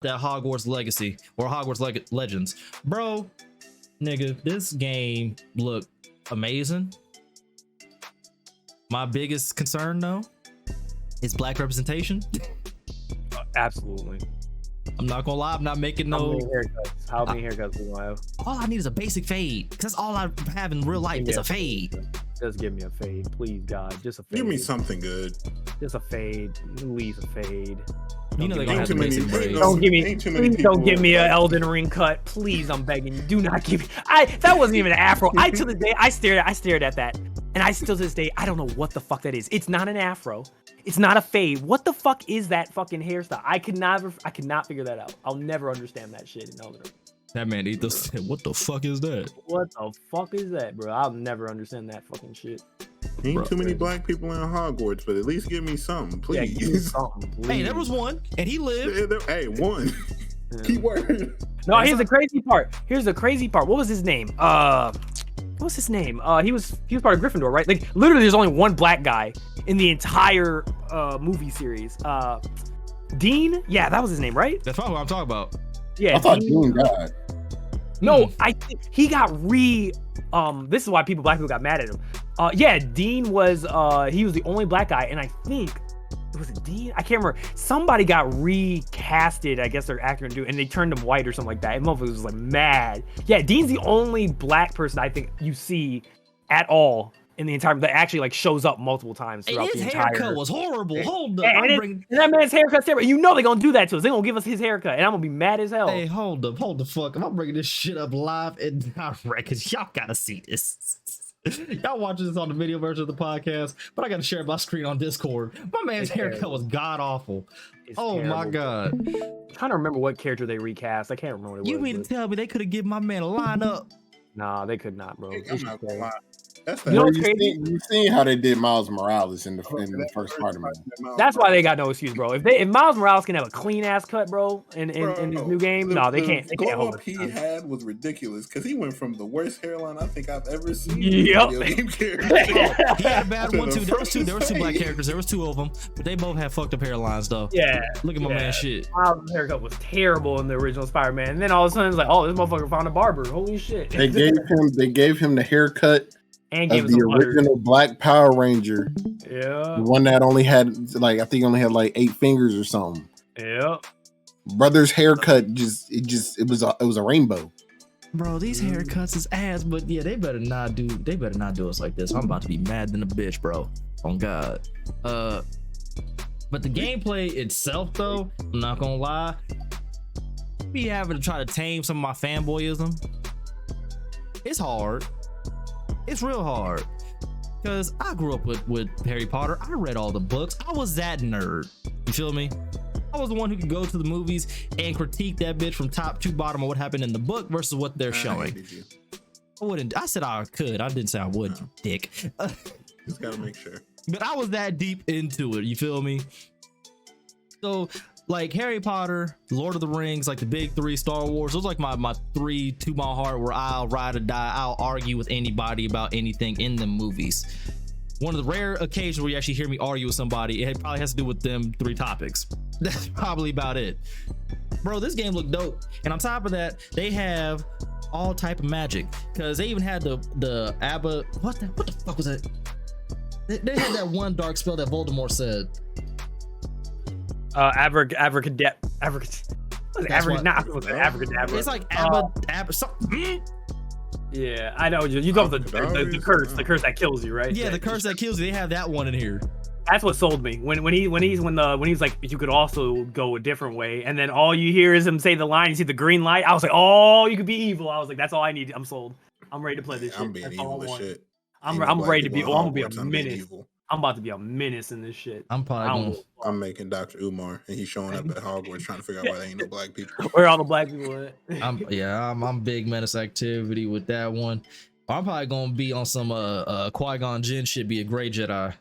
that Hogwarts Legacy or Hogwarts Legends, bro. Nigga, this game looked amazing. My biggest concern though is black representation. Absolutely. I'm not gonna lie, I'm not making no. How many haircuts do I have? All I need is a basic fade. Cause that's all I have in real life is a fade. Just give me a fade, please, God. Just a fade. Give me something good. Just a fade. Please, a fade. You know they're gonna have the basic fade. Don't give me. Please don't give me an Elden Ring cut. Please, I'm begging you. Do not give me. That wasn't even an afro. To this day, I stared at that, and I still to this day I don't know what the fuck that is. It's not an afro. It's not a fade. What the fuck is that fucking hairstyle? I could not figure that out. I'll never understand that shit in Elden Ring. That man said, what the fuck is that? What the fuck is that, bro? I'll never understand that fucking shit. Ain't too many black people in Hogwarts, but at least give me something, please. Yeah, give me something, please. Hey, there was one, and he lived. Hey, one. Yeah. Keyword. No, here's the crazy part. What was his name? What's his name? He was part of Gryffindor, right? Like literally, there's only one black guy in the entire movie series. Dean? Yeah, that was his name, right? That's probably what I'm talking about. Yeah, I thought Dean died. No, I think he got this is why black people got mad at him. Yeah, Dean was he was the only black guy, and I think was it Dean? I can't remember. Somebody got recasted, I guess their actor and they turned him white or something like that. And motherfuckers was like mad. Yeah, Dean's the only black person I think you see at all in the entire that actually like shows up multiple times throughout his the entire. haircut was horrible. Hold up, and that man's haircut's terrible. You know they're gonna do that to us. They're gonna give us his haircut, and I'm gonna be mad as hell. Hey, hold the fuck. I'm bringing this shit up live and direct because y'all gotta see this. Y'all watching this on the video version of the podcast, but I gotta share my screen on Discord. My man's haircut was god awful. Oh my god. I'm trying to remember what character they recast. I can't remember what it was. You mean to tell me they could have given my man a lineup? Nah, they could not, bro. I'm not gonna lie. That's you seen how they did Miles Morales in the first Spider-Man. That's why they got no excuse, bro. If Miles Morales can have a clean ass cut, bro, in this new game, they can't. They can't hold it. He had was ridiculous because he went from the worst hairline I think I've ever seen. Yep. He had a bad one too. There was two black characters. There was two of them, but they both had fucked up hairlines though. Yeah. Look at my man shit. Miles' haircut was terrible in the original Spider-Man, and then all of a sudden it's like, oh, this motherfucker found a barber. Holy shit. They gave him the haircut and of the original Black Power Ranger. Yeah. The one that only had I think only had 8 fingers or something. Yeah. Brother's haircut it was a rainbow. Bro, these haircuts is ass, but yeah, they better not do us like this. I'm about to be mad than a bitch, bro. On God. But the gameplay itself though, I'm not gonna lie, be having to try to tame some of my fanboyism. It's hard. It's real hard. Because I grew up with Harry Potter. I read all the books. I was that nerd. You feel me? I was the one who could go to the movies and critique that bitch from top to bottom of what happened in the book versus what they're showing. I wouldn't. I said I could. I didn't say I would, you dick. Just gotta make sure. But I was that deep into it. You feel me? So, like Harry Potter, Lord of the Rings, like the big 3, Star Wars, those like my 3 to my heart where I'll ride or die. I'll argue with anybody about anything in the movies. One of the rare occasions where you actually hear me argue with somebody, it probably has to do with them 3 topics. That's probably about it. Bro, this game looked dope. And on top of that, they have all type of magic. Because they even had the Abba... What the fuck was that? They had that one dark spell that Voldemort said. Abracadabra. It's like Abba something. Yeah, I know. You go with the curse that kills you, right? Yeah, the curse that kills you. They have that one in here. That's what sold me. When he's like, you could also go a different way, and then all you hear is him say the line. You see the green light. I was like, oh, you could be evil. I was like, that's all I need. I'm sold. I'm ready to play this shit. I'm being evil as shit. I'm ready to be. Oh, I'm gonna be a menace. I'm about to be a menace in this shit. I'm making Dr. Umar, and he's showing up at Hogwarts trying to figure out why there ain't no black people. Where are all the black people at? I'm big Menace activity with that one. I'm probably gonna be on some Qui-Gon Jinn shit, be a gray Jedi.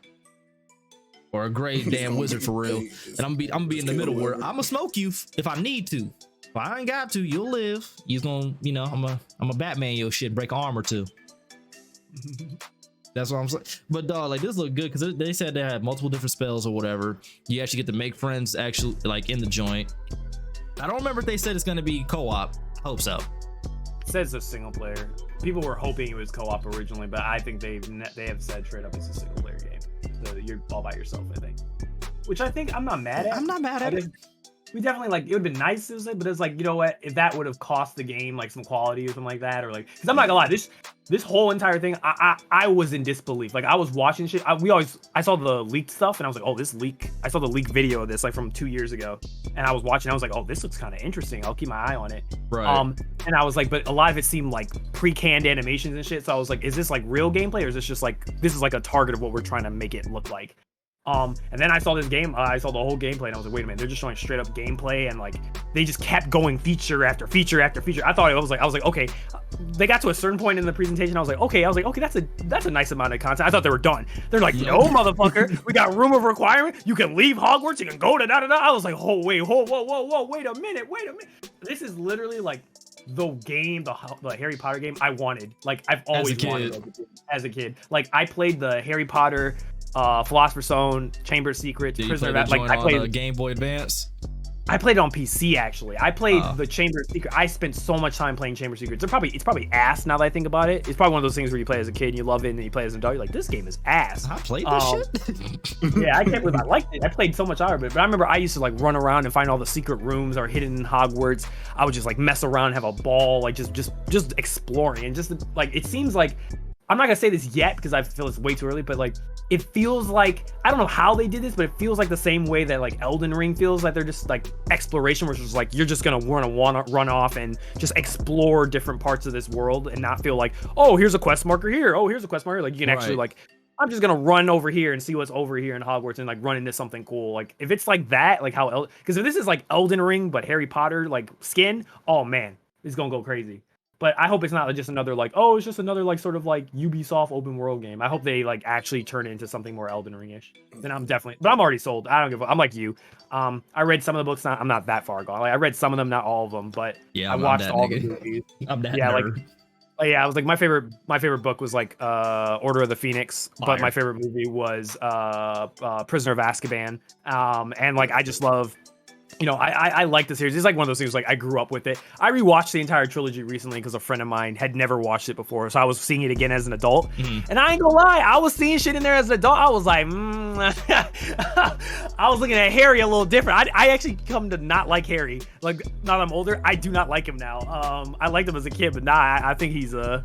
Or a gray damn wizard for real. And I'm gonna be in the middle where I'ma smoke you if I need to. If I ain't got to, you'll live. You's gonna, I'm a Batman your shit, break an arm or 2. That's what I'm saying. But dog, like this looked good because they said they had multiple different spells or whatever. You actually get to make friends actually like in the joint. I don't remember if they said it's gonna be co-op. Hope so. It says a single player. People were hoping it was co-op originally, but I think they have said straight up it's a single player game. So you're all by yourself, I think. Which I think I'm not mad at. I'm not mad at it. We definitely like it would have been nice to say, but it's like, you know what, if that would have cost the game like some quality or something like that, or like, because I'm not gonna lie, this whole entire thing, I was in disbelief. Like I was watching shit. I saw the leaked stuff and I was like, oh, this leak. I saw the leaked video of this like from 2 years ago, and I was watching. I was like, oh, this looks kind of interesting. I'll keep my eye on it. Right. And I was like, but a lot of it seemed like pre-canned animations and shit. So I was like, is this like real gameplay or is this just like this is like a target of what we're trying to make it look like? And then I saw this game, I saw the whole gameplay and I was like, wait a minute, they're just showing straight up gameplay and like they just kept going feature after feature after feature. I was like, okay, they got to a certain point in the presentation. I was like, okay, that's a nice amount of content. I thought they were done. They're like, no, motherfucker, we got room of requirement. You can leave Hogwarts, you can go to da da da. I was like, oh wait, whoa, wait a minute. This is literally like the game, the Harry Potter game I wanted. Like I've always wanted as a kid. Like I played the Harry Potter Philosopher's Stone, Chamber of Secrets, Prisoner of like I played Game Boy Advance. I played it on PC actually. I played the Chamber of Secrets. I spent so much time playing Chamber of Secrets. It's probably ass now that I think about it. It's probably one of those things where you play as a kid and you love it, and then you play as an adult. You're like, this game is ass. I played this shit. Yeah, I can't believe I liked it. I played so much out of it. But I remember I used to like run around and find all the secret rooms that are hidden in Hogwarts. I would just like mess around, have a ball, like just exploring, and just like it seems like. I'm not gonna say this yet because I feel it's way too early, but like it feels like I don't know how they did this, but it feels like the same way that like Elden Ring feels like they're just like exploration, which is like you're just gonna wanna run off and just explore different parts of this world and not feel like, oh, here's a quest marker here, oh, here's a quest marker. Like you can actually like, I'm just gonna run over here and see what's over here in Hogwarts and like run into something cool. Like if it's like that, like how because if this is like Elden Ring but Harry Potter like skin, oh man, it's gonna go crazy. But I hope it's not just another like, oh, it's just another like sort of like Ubisoft open world game. I hope they like actually turn it into something more Elden Ring-ish. Then I'm definitely, but I'm already sold. I don't give a, I'm like you. I read some of the books. I'm not that far gone. Like I read some of them, not all of them, but yeah, I watched all the movies. I'm that nerd. Like, yeah, I was like my favorite book was like Order of the Phoenix, but my favorite movie was Prisoner of Azkaban. And like I just love. You know, I like the series. It's like one of those things like I grew up with it. I rewatched the entire trilogy recently because a friend of mine had never watched it before. So I was seeing it again as an adult. Mm-hmm. And I ain't gonna lie, I was seeing shit in there as an adult. I was like, I was looking at Harry a little different. I actually come to not like Harry. Like now that I'm older, I do not like him now. I liked him as a kid, but now I think he's a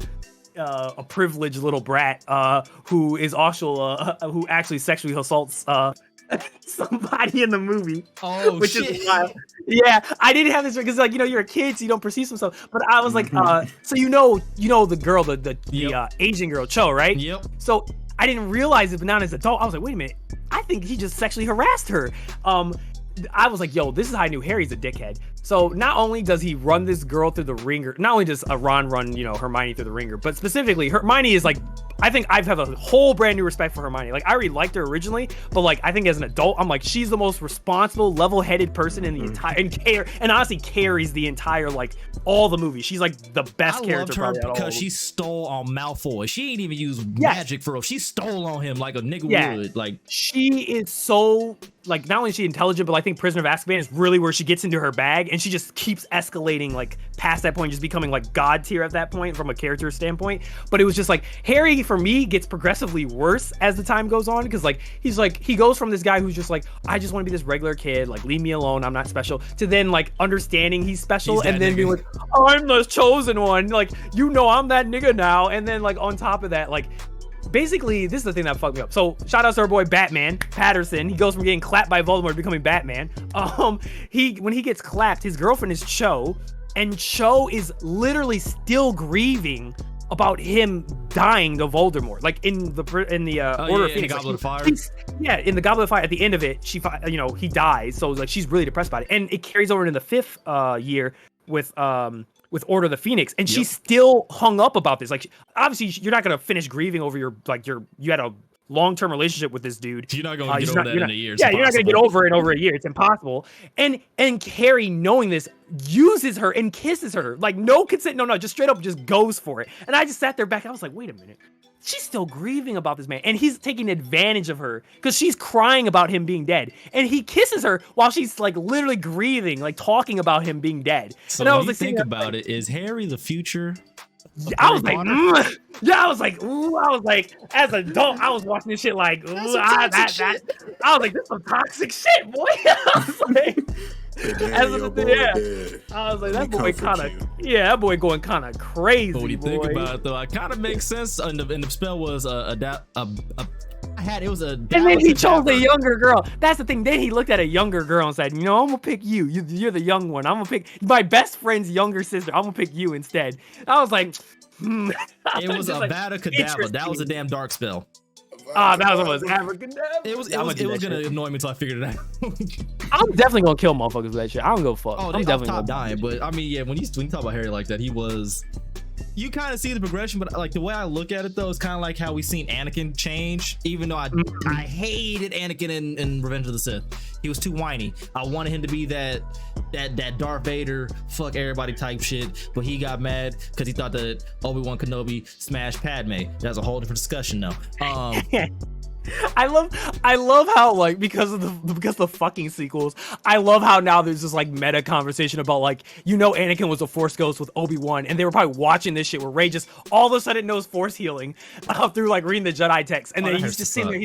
privileged little brat who is also who actually sexually assaults somebody in the movie. Oh, which shit. Is wild. Yeah, I didn't have this because like, you know, you're a kid, so you don't perceive some stuff. But I was like, so you know the girl, the Asian girl, Cho, right? Yep. So I didn't realize it, but now as an adult, I was like, wait a minute, I think he just sexually harassed her. I was like, yo, this is how I knew Harry's a dickhead. So not only does he run this girl through the ringer, not only does Ron run, you know, Hermione through the ringer, but specifically Hermione is like, I think I have a whole brand new respect for Hermione. Like I already liked her originally, but like I think as an adult, I'm like, she's the most responsible, level-headed person in the entire and honestly carries the entire like all the movies. She's like the best character. I loved her because she stole on Malfoy. She ain't even used magic for real. She stole on him like a nigga would. Like she is so like not only is she intelligent, but I think Prisoner of Azkaban is really where she gets into her bag and she just keeps escalating like past that point, just becoming like god tier at that point from a character standpoint. But it was just like Harry for me gets progressively worse as the time goes on because like he goes from this guy who's just like, I just want to be this regular kid, like leave me alone, I'm not special, to then like understanding he's special and then being like, I'm the chosen one, like, you know, I'm that nigga now. And then like on top of that, like basically this is the thing that fucked me up. So shout out to our boy Batman Patterson. He goes from getting clapped by Voldemort to becoming Batman. When he gets clapped, his girlfriend is Cho, and Cho is literally still grieving about him dying to Voldemort, like in the Order of Phoenix, Goblet of Fire. In the Goblet of Fire, at the end of it, he dies, so like she's really depressed about it, and it carries over into the 5th year with Order of the Phoenix, and she's still hung up about this. Like obviously you're not gonna finish grieving over you had a long-term relationship with this dude. You're not gonna get over that in a year. Yeah, you're not gonna get over it over a year. It's impossible. And Harry, knowing this, uses her and kisses her. Like, no consent, no, just straight up just goes for it. And I just sat there back, I was like, wait a minute. She's still grieving about this man. And he's taking advantage of her because she's crying about him being dead. And he kisses her while she's like literally grieving, like talking about him being dead. So and I when was you like, think about it, is Harry the future? I was like, yeah, I was like, ooh, I was like, as an adult, I was watching this shit like, ooh, I was like, this is some toxic shit, boy. I was like, I was like, that boy that boy going kind of crazy. But when you think about it, though, it kind of makes sense. And the spell was and then he chose a younger girl. That's the thing. Then he looked at a younger girl and said, I'm gonna pick you. You're the young one. I'm gonna pick my best friend's younger sister. I'm gonna pick you instead. I was like, It was Avada Kedavra. That was a damn dark spell. That was Abracadabra. It was gonna annoy me until I figured it out. I'm definitely gonna kill motherfuckers with that shit. I don't go fuck. I'm definitely gonna die. But I mean, yeah, when you talk about Harry like that, you kind of see the progression, but like the way I look at it though, it's kind of like how we seen Anakin change. Even though I hated Anakin in Revenge of the Sith, he was too whiny. I wanted him to be that Darth Vader, fuck everybody type shit, but he got mad because he thought that Obi-Wan Kenobi smashed Padme. That's a whole different discussion though. I love how like because of the fucking sequels, I love how now there's this like meta conversation about like Anakin was a Force ghost with Obi-Wan, and they were probably watching this shit where Rey just all of a sudden knows Force healing through like reading the Jedi text, and then he's just sitting there,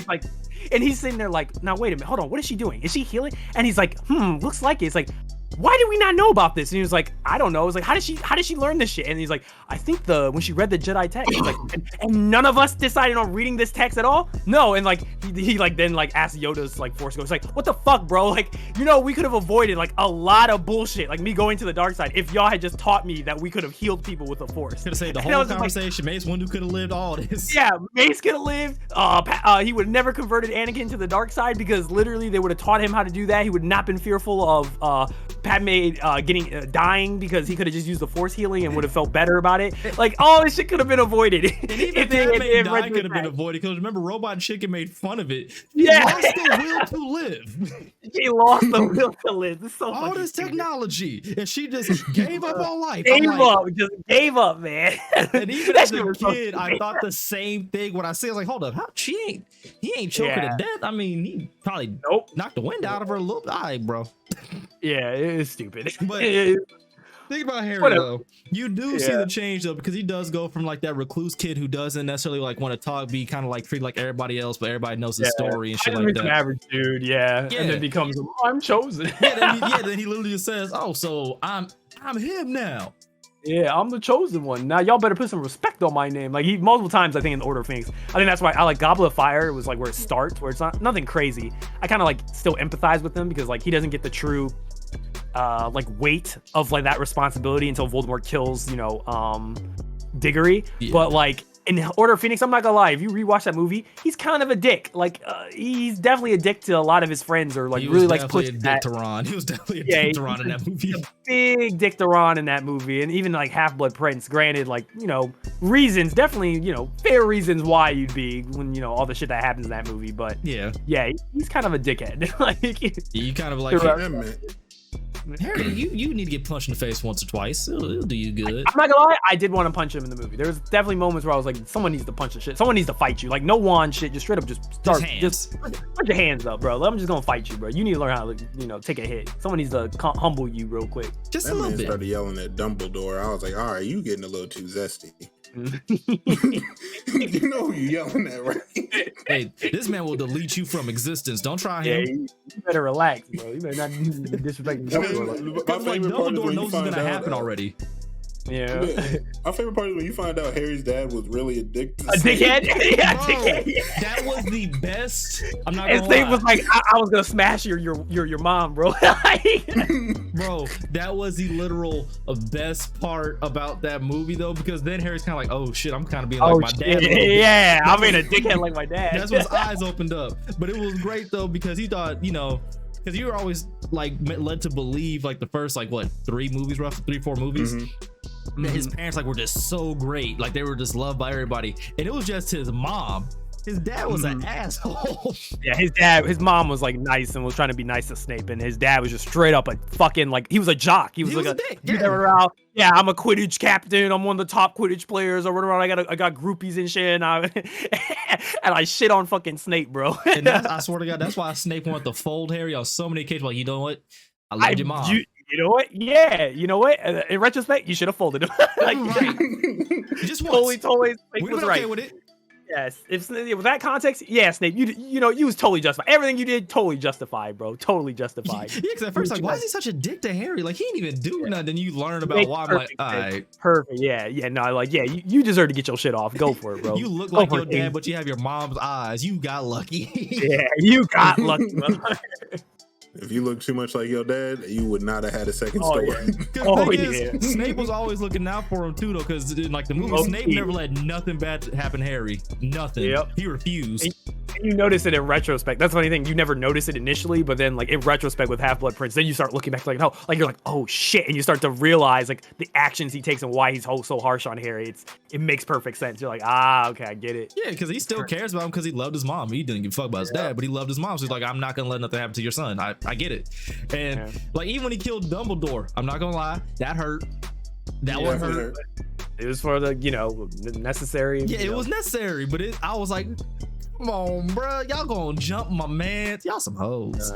he's sitting there like, now wait a minute, hold on, what is she doing? Is she healing? And he's like, looks like it. It's like, why did we not know about this? And he was like, I don't know. It was like, how did she learn this shit? And he's like, I think when she read the Jedi text, he's like, and none of us decided on reading this text at all. No, and like he like then like asked Yoda's like Force ghost, like, what the fuck, bro? Like, we could have avoided like a lot of bullshit, like me going to the dark side, if y'all had just taught me that we could have healed people with the Force. Could have saved the whole conversation. Mace Windu could have lived all this. Yeah, Mace could have lived. He would have never converted Anakin to the dark side because literally they would have taught him how to do that. He would not been fearful of Padme dying because he could have just used the Force healing and would have felt better about it. Like, all this shit could have been avoided. And even Padme dying could have been avoided because remember, Robot Chicken made fun of it. He lost the will to live. He lost the will to live. This is so all this technology, and she just gave up on life. Just gave up, man. And even as a kid, I thought the same thing when I see. I was like, hold up, he ain't choking to death. I mean, he probably knocked the wind out of her a little bit. All right, bro. Yeah, it is stupid. But think about Harry though. You do see the change though, because he does go from like that recluse kid who doesn't necessarily like want to talk, be kind of like treated like everybody else, but everybody knows his story and shit like that. Average dude, and then becomes I'm chosen. Then he literally just says, "Oh, so I'm him now." Yeah, I'm the chosen one. Now y'all better put some respect on my name. Like, he multiple times, I think, in the Order of Phoenix. I think that's why I like Goblet of Fire. It was like where it starts, where it's nothing crazy. I kind of like still empathize with him because like he doesn't get the true like weight of like that responsibility until Voldemort kills Diggory. But like in Order of Phoenix, I'm not gonna lie, if you rewatch that movie, he's kind of a dick. Like he's definitely a dick to a lot of his friends, or like really likes pushing that. To Ron. He was definitely a dick to Ron in that movie. A big dick to Ron in that movie, and even like Half-Blood Prince. Granted, like reasons, definitely fair reasons why you'd be when all the shit that happens in that movie. But yeah, he's kind of a dickhead. Like you kind of like. Harry, you need to get punched in the face once or twice. It'll do you good. I'm not gonna lie, I did want to punch him in the movie. There was definitely moments where I was like, someone needs to punch the shit. Someone needs to fight you. Like, no wand shit. Just straight up, just put your hands up, bro. I'm just gonna fight you, bro. You need to learn how to, take a hit. Someone needs to humble you real quick. Just a little bit. Started yelling at Dumbledore. I was like, all right, you getting a little too zesty. You know who you yelling at, right? Hey, this man will delete you from existence. Don't try him. You better relax, bro. You better not disrespect Dumbledore. Because like Dumbledore knows it's gonna happen already. Yeah. My favorite part is when you find out Harry's dad was really a dick. A dickhead? Yeah, bro, dickhead. That was the best. I'm not gonna lie. His thing was like, I was gonna smash your mom, bro. Bro, that was the literal best part about that movie though, because then Harry's kind of like, oh shit, I'm kind of being like my dad. Yeah, I'm being a dickhead like my dad. That's when his eyes opened up. But it was great though, because he thought, because you were always like led to believe like the first like what 3 movies, roughly 3-4 movies. That his parents like were just so great, like they were just loved by everybody, and it was just his mom His dad was an asshole. Yeah, his mom was like nice and was trying to be nice to Snape, and his dad was just straight up like fucking like he was a jock. He was like a dick. Yeah, I'm a Quidditch captain. I'm one of the top Quidditch players or whatever. I got groupies and shit, and I shit on fucking Snape, bro. And I swear to God, that's why Snape wanted to fold Harry on so many occasions. Like, you know what? I love your mom. You know what? Yeah, you know what? In retrospect, you should have folded him. Like, right. Just totally. Snape we was okay right with it. Yes, with that context, yeah, Snape, you know, you was totally justified. Everything you did, totally justified, bro. Totally justified. Yeah, because at first, like, why is he such a dick to Harry? Like, he didn't even do nothing. Then you learn about why. I'm like, all right, perfect. Yeah, no, like, yeah, you deserve to get your shit off. Go for it, bro. You look like your dad, but you have your mom's eyes. You got lucky. Yeah, you got lucky. If you look too much like your dad, you would not have had a second story. Yeah. Snape was always looking out for him too, though, because in like the movie, Snape never let nothing bad happen to Harry. Nothing. Yep. He refused. And you notice it in retrospect. That's the funny thing. You never notice it initially, but then like in retrospect with Half-Blood Prince, then you start looking back like, no, like you're like, oh shit, and you start to realize like the actions he takes and why he's so harsh on Harry. It makes perfect sense. You're like, okay, I get it. Yeah, because he still cares about him because he loved his mom. He didn't give a fuck about his dad, but he loved his mom. So he's like, I'm not gonna let nothing happen to your son. I get it. And like even when he killed Dumbledore, I'm not gonna lie, that hurt. That one hurt. It was for the necessary. Yeah, it was necessary, but I was like, come on, bro, y'all gonna jump my man. Y'all some hoes.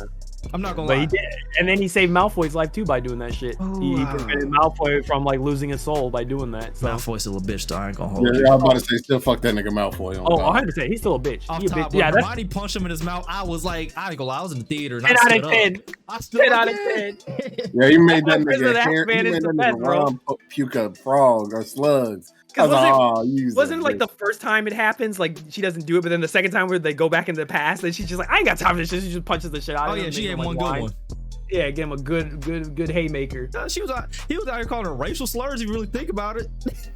I'm not gonna lie. He did. And then he saved Malfoy's life too by doing that shit. He prevented Malfoy from like losing his soul by doing that. So. Malfoy's a little bitch, though. I ain't gonna hold you. Yeah, I was about to say, still fuck that nigga Malfoy. 100%. He's still a bitch. Off He a top, bitch. when Yeah, Hermione punched him in his mouth, I was like, I ain't gonna lie, I was in the theater. And 10 out of 10. 10 out of 10. Yeah, you made that Prison of nigga. Azkaban is the best, bro. Puke a frog or slugs. Wasn't like the first time it happens, like she doesn't do it, but then the second time where they go back in the past, and she's just like, I ain't got time for this shit. She just punches the shit out of him. Oh yeah, she gave him one good one. Yeah, give him a good haymaker. He was out here calling her racial slurs. If you really think about it.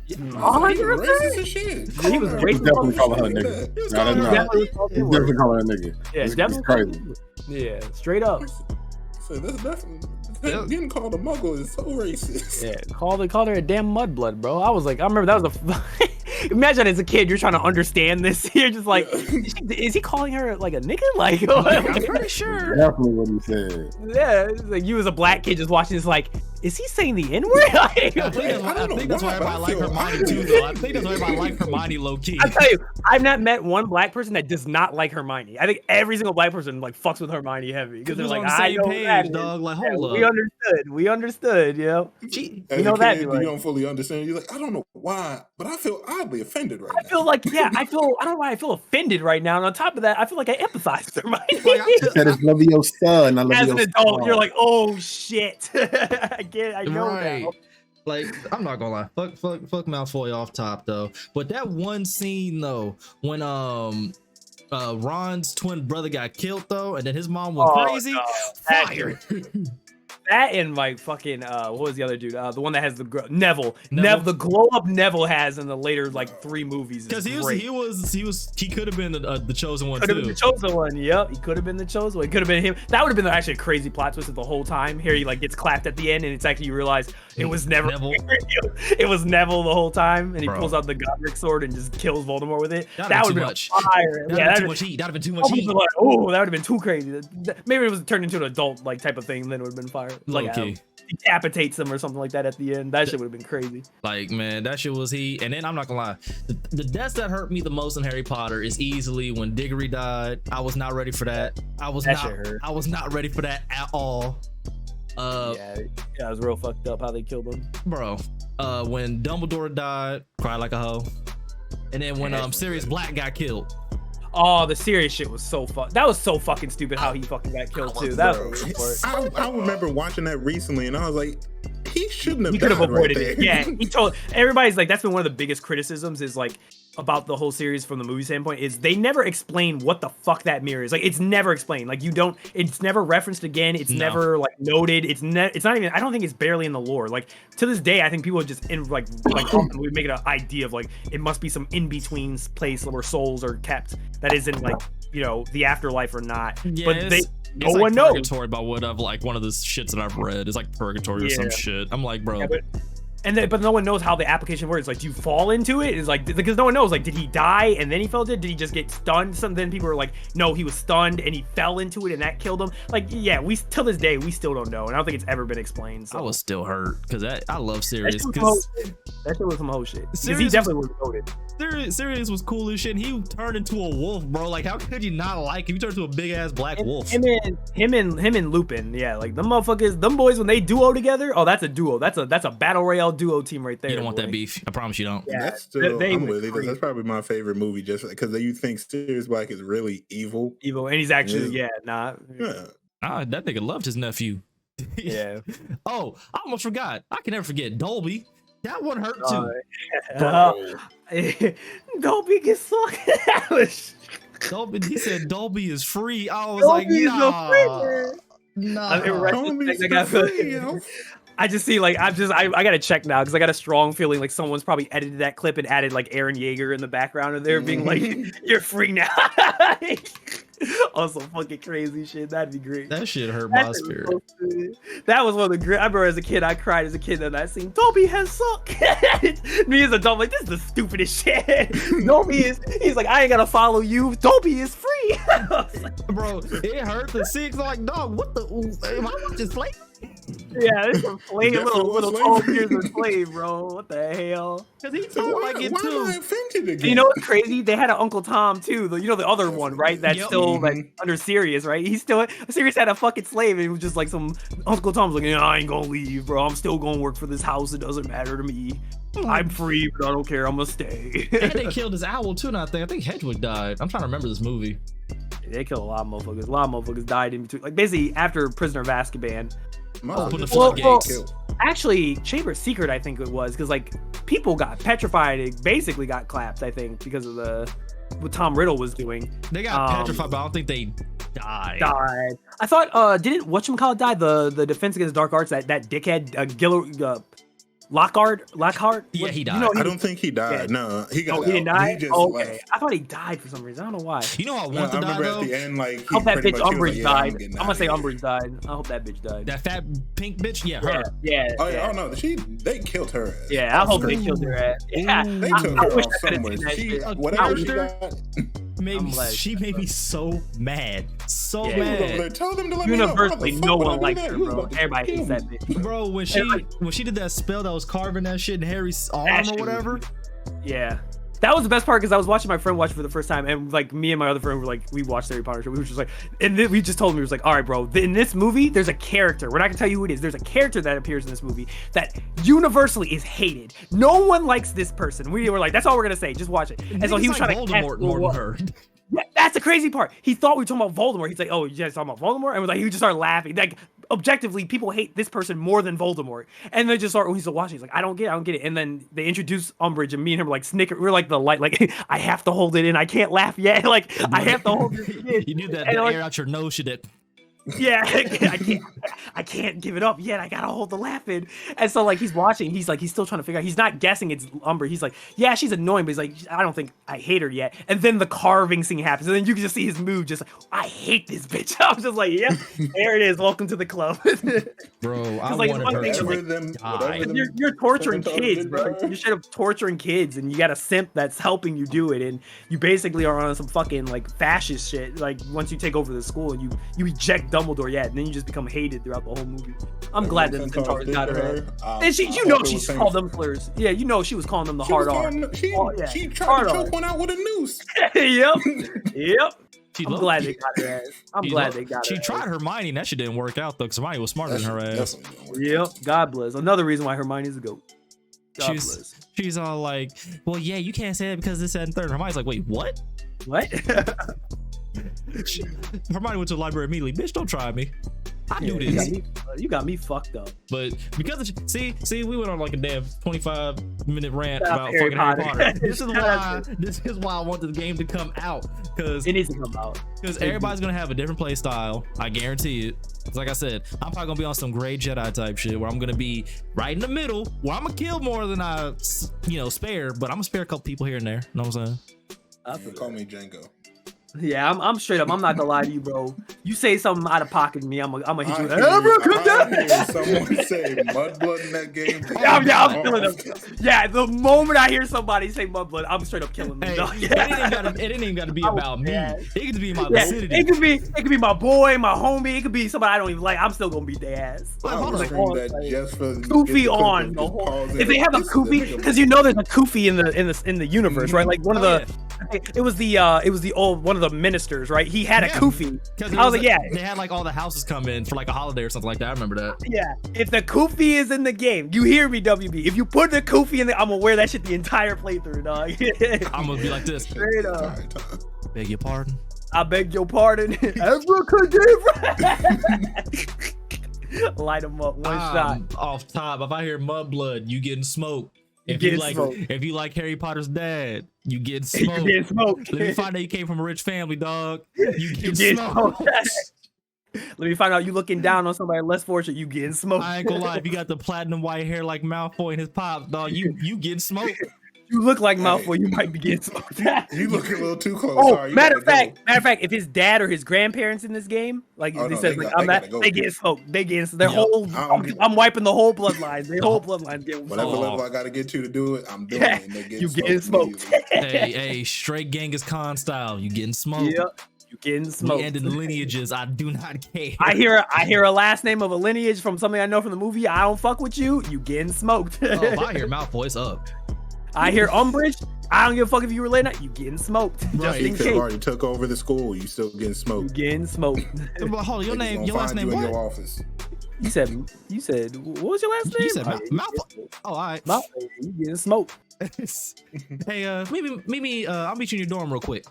He was racist as shit. He was racist. Definitely calling her a nigga. He was definitely calling her a nigga. Yeah, definitely crazy. Yeah, straight up. So that's definitely. Getting called a muggle is so racist. Yeah, called her a damn mudblood, bro. I was like, I remember that was imagine as a kid, you're trying to understand this. You're just like, is he calling her like a nigga? Like, I'm pretty sure. Definitely what he said. Yeah, it's like you as a black kid just watching this, like, is he saying the N-word? I think that's why everybody like Hermione too, though. I think that's why everybody like Hermione low key. I tell you, I've not met one black person that does not like Hermione. I think every single black person like fucks with Hermione heavy because they're like, I know that, dog. Like, hold up. We understood, you know. You know that you don't fully understand. You're like, I don't know why, but I feel oddly offended right now. I feel like, I don't know why I feel offended right now. And on top of that, I feel like I empathize with Hermione. He said it's love your son. I love as your an adult, son. you're like, oh shit. I get it. I know now. Like, I'm not gonna lie, fuck Malfoy off top though. But that one scene though, when Ron's twin brother got killed though, and then his mom went crazy. No. Fire. That and like fucking what was the other dude? The one that has the Neville. The glow up Neville has in the later like 3 movies. Because he could have been the chosen one could too. Have been the chosen one. Yep, he could have been the chosen one. It could have been him. That would have been actually a crazy plot twist of the whole time. Here he like gets clapped at the end, and it's actually you realize it was never Neville. It was Neville the whole time, and he pulls out the Godric sword and just kills Voldemort with it. That would have been fire. That'd have been too much heat. Like, oh, that would have been too crazy. Maybe it was turned into an adult like type of thing. Then it would have been fire. Like decapitates them or something like that at the end. That shit would have been crazy. Like, man, that shit was heat. And then I'm not gonna lie, the deaths that hurt me the most in Harry Potter is easily when Diggory died. I was not ready for that. I was not ready for that at all. Yeah, it was real fucked up how they killed him, bro. When Dumbledore died, cried like a hoe. And then when Sirius Black got killed. Oh, the serious shit was so that was so fucking stupid how he fucking got killed too. I remember watching that recently, and I was like, he shouldn't have. He could have avoided right it. Yeah, he told everybody's like that's been one of the biggest criticisms is like about the whole series from the movie standpoint is they never explain what the fuck that mirror is. Like it's never explained. Like it's never referenced again. It's never like noted. It's not even. I don't think it's barely in the lore. Like to this day, I think people just we make it an idea of like it must be some in between place where souls are kept that isn't like the afterlife or not. Yeah, but no like one knows. Purgatory about what I've like one of the shits that I've read is like purgatory or some shit. I'm like, bro. Yeah, And then, but no one knows how the application works. Like, do you fall into it? It's like, because no one knows. Like, did he die and then he fell into it? Did he just get stunned? Then people are like, no, he was stunned and he fell into it and that killed him. Like, yeah, we till this day we still don't know, and I don't think it's ever been explained. So. I was still hurt because I love Sirius. That shit was some whole shit. Because he definitely was goated. Sirius was cool as shit. He turned into a wolf, bro. Like, how could you not like him? He turned into a big ass black wolf. Him and Lupin, yeah, like them motherfuckers, them boys when they duo together. Oh, that's a duo. That's a battle royale duo team right there. You don't want that beef. I promise you don't. Yeah, that's still. I'm with you. That's probably my favorite movie, just because you think Sirius Black is really evil. Evil, and he's actually Yeah, That nigga loved his nephew. Yeah. Oh, I almost forgot. I can never forget Dolby. That one hurt too. Dolby gets sucked. Dolby, he said Dolby is free. I was like, nah. I just see like I gotta check now because I got a strong feeling like someone's probably edited that clip and added like Aaron Yeager in the background of there being like, "You're free now." Also, fucking crazy shit. That'd be great. That shit hurt my spirit. That was one of the great. I remember as a kid, I cried as a kid in that scene. Dolby has sucked. Me as a adult, like, this is the stupidest shit. He's like, I ain't gotta follow you. Dolby is free. Bro, it hurt to see. It's like, dog, what the? Am I watching slave? Yeah, this is slave, little 12 years of slave, bro. What the hell? Because he talked like it too. You know what's crazy? They had an Uncle Tom too. The other one, right? That's still like under Sirius, right? He's still Sirius had a fucking slave, and it was just like some Uncle Tom's like, I ain't gonna leave, bro. I'm still gonna work for this house. It doesn't matter to me. I'm free, but I don't care. I'm gonna stay. And they killed his owl too. Now I think Hedwig died. I'm trying to remember this movie. They killed a lot of motherfuckers. A lot of motherfuckers died in between. Like basically after Prisoner of Azkaban. Actually, Chamber of Secret, I think it was, because like people got petrified. It basically got clapped, I think, because of what Tom Riddle was doing. They got petrified, but I don't think they died. I thought didn't whatchamacallit die? The Defense Against Dark Arts, that dickhead Lockhart? Yeah, he died. You know, I don't think he died. Yeah. No, he got. Oh, he didn't die. Okay, I thought he died for some reason. I don't know why. You know, I want to die though. At the end, like, I hope that bitch Umbridge died. I'm gonna say Umbridge died. I hope that bitch died. That fat pink bitch. Yeah, her. Yeah. Oh no, they killed her ass. Yeah, I hope they killed her ass. Yeah, they took her off somewhere. Whatever she got. She made me so mad. So mad. Tell them to let Universally, no one likes her, bro. Everybody hates that bitch. Bro, when she did that spell that was carving that shit in Harry's arm or whatever. Yeah. That was the best part because I was watching my friend watch it for the first time, and like me and my other friend were like, we watched Harry Potter show. We were just like, and then we just told him, we was like, all right, bro, in this movie, there's a character. We're not gonna tell you who it is. There's a character that appears in this movie that universally is hated. No one likes this person. We were like, that's all we're gonna say. Just watch it. And so he was trying to Voldemort more than her. Yeah, that's the crazy part. He thought we were talking about Voldemort. He's like, "Oh, you guys talking about Voldemort?" And he just started laughing. Like, objectively, people hate this person more than Voldemort. And they just start. When he's watching, he's like, "I don't get it." And then they introduce Umbridge, and me and him were like snicker. We're like the light. Like, I have to hold it in. I can't laugh yet. Like, I have to hold it in. You knew that the air out your nose should it. Yeah, I can't give it up yet. I gotta hold the laugh in. And so like he's watching, he's still trying to figure out. He's not guessing it's Umbridge. He's like, yeah, she's annoying, but he's like, I don't think I hate her yet. And then the carving scene happens, and then you can just see his mood, just like, I hate this bitch. I was just like, yep, there it is. Welcome to the club. Bro, I wanted her to you're torturing kids, bro. You're straight up torturing kids, and you got a simp that's helping you do it, and you basically are on some fucking like fascist shit. Like once you take over the school and you eject Dumbledore, and then you just become hated throughout the whole movie. I'm glad that the Centaurs got her. And she's called them slurs. Yeah, she was calling them the hard R. She tried to choke one out with a noose. Yep. I'm glad they got her ass. They got her. She tried Hermione, and that shit didn't work out though, because Hermione was smarter than her ass. Yep. God bless. Another reason why Hermione's a goat. She's all like, well, yeah, you can't say it because this, that, and third. Hermione's like, wait, what? Hermione went to the library immediately. Bitch, don't try me. I do this. You got me fucked up. But because of, see, we went on like a damn 25-minute rant about fucking Harry Potter. This is why I wanted the game to come out, because it needs to come out. Because everybody's gonna have a different play style. I guarantee it. It's like I said, I'm probably gonna be on some Grey Jedi type shit where I'm gonna be right in the middle, where I'm gonna kill more than I, spare. But I'm gonna spare a couple people here and there. You know what I'm saying? Call me Django. Yeah, I'm straight up. I'm not gonna lie to you, bro. You say something out of pocket to me, I'm gonna hit you. I hear someone say Mudblood in that game. Yeah, I'm killing them. Yeah, the moment I hear somebody say Mudblood, I'm straight up killing them. Hey, Dog. it ain't even gotta be about me. It could be my vicinity. It could be my boy, my homie. It could be somebody I don't even like. I'm still gonna beat their ass. Koofy on the whole. If they have a Koofy, because you know there's a Koofy in the universe, right? Like one of the. It was the old one of the ministers, right? He had a Koofy. I was like, yeah. They had like all the houses come in for like a holiday or something like that. I remember that. Yeah. If the Koofy is in the game, you hear me, WB. If you put the Koofy in there, I'm gonna wear that shit the entire playthrough, dog. I'm gonna be like this. Straight up. Beg your pardon. I beg your pardon. Light him up, one shot. Off top. If I hear Mudblood, you getting smoked. If you like Harry Potter's dad, you get smoked. You get smoked. Let me find out you came from a rich family, dog. You get smoked. Let me find out you looking down on somebody less fortunate. You getting smoked. I ain't gonna lie. If you got the platinum white hair like Malfoy and his pop, dog, you getting smoked. You look like Malfoy. You might be getting smoked. You look a little too close. Oh, Sorry, matter of fact, if his dad or his grandparents in this game, like they get smoked. They get their whole. I'm wiping the whole bloodline. Their whole bloodline get smoked. Whatever level I gotta get to do it, I'm doing it. And they you getting smoked. Hey, straight Genghis Khan style. You getting smoked. Yep. You getting smoked. We ended lineages. I do not care. I hear a last name of a lineage from something I know from the movie. I don't fuck with you. You getting smoked. If I hear Malfoy, it's up. I hear Umbridge. I don't give a fuck if you relate or not. You getting smoked. Right, just in case. Already took over the school. You still getting smoked. You getting smoked. But hold on, your last name what? In your office. You said what was your last name? You said Malfoy. Oh, all right. Malfoy. You getting smoked. Hey, maybe I'll meet you in your dorm real quick.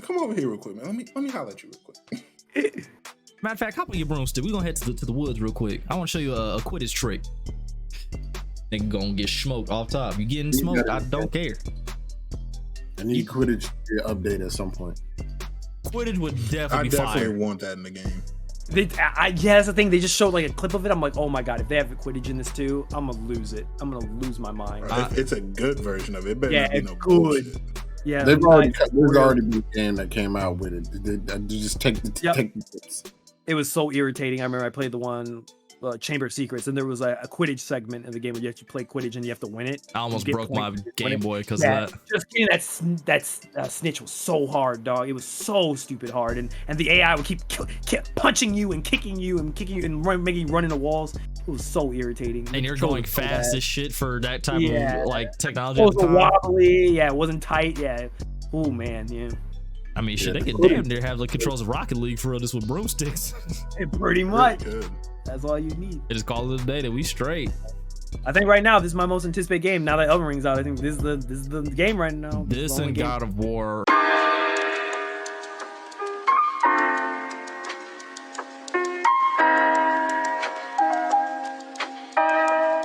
Come over here real quick, man. Let me holler at you real quick. Matter of fact, hop on your broomstick. We're gonna head to the woods real quick. I want to show you a Quidditch trick. Nigga gonna get smoked off top. You getting smoked? I don't care. I need Quidditch to update at some point. Quidditch would definitely be fire. I definitely want that in the game. Yeah, that's the thing. They just showed like a clip of it. I'm like, oh my god, if they have Quidditch in this too, I'm gonna lose it. I'm gonna lose my mind. It's a good version of it. It better not be no good. Bullshit. Yeah, there's already been a game that came out with it. They just take the tips. It was so irritating. I remember I played the one Chamber of Secrets, and there was a Quidditch segment in the game where you actually play Quidditch and you have to win it. I almost broke my Game Boy because of that. Just getting that snitch was so hard, dog. It was so stupid hard, and the AI would keep punching you and kicking you and making you run into walls. It was so irritating. And you're going fast as shit for that type of like technology. It was wobbly. Yeah, it wasn't tight. Yeah. Oh man. Yeah. I mean, shit, they could damn near have the controls of Rocket League for this with broomsticks. Pretty much. That's all you need. They just call it a day that we straight. I think right now this is my most anticipated game. Now that Elden Ring's out, I think this is the game right now. This and God of War.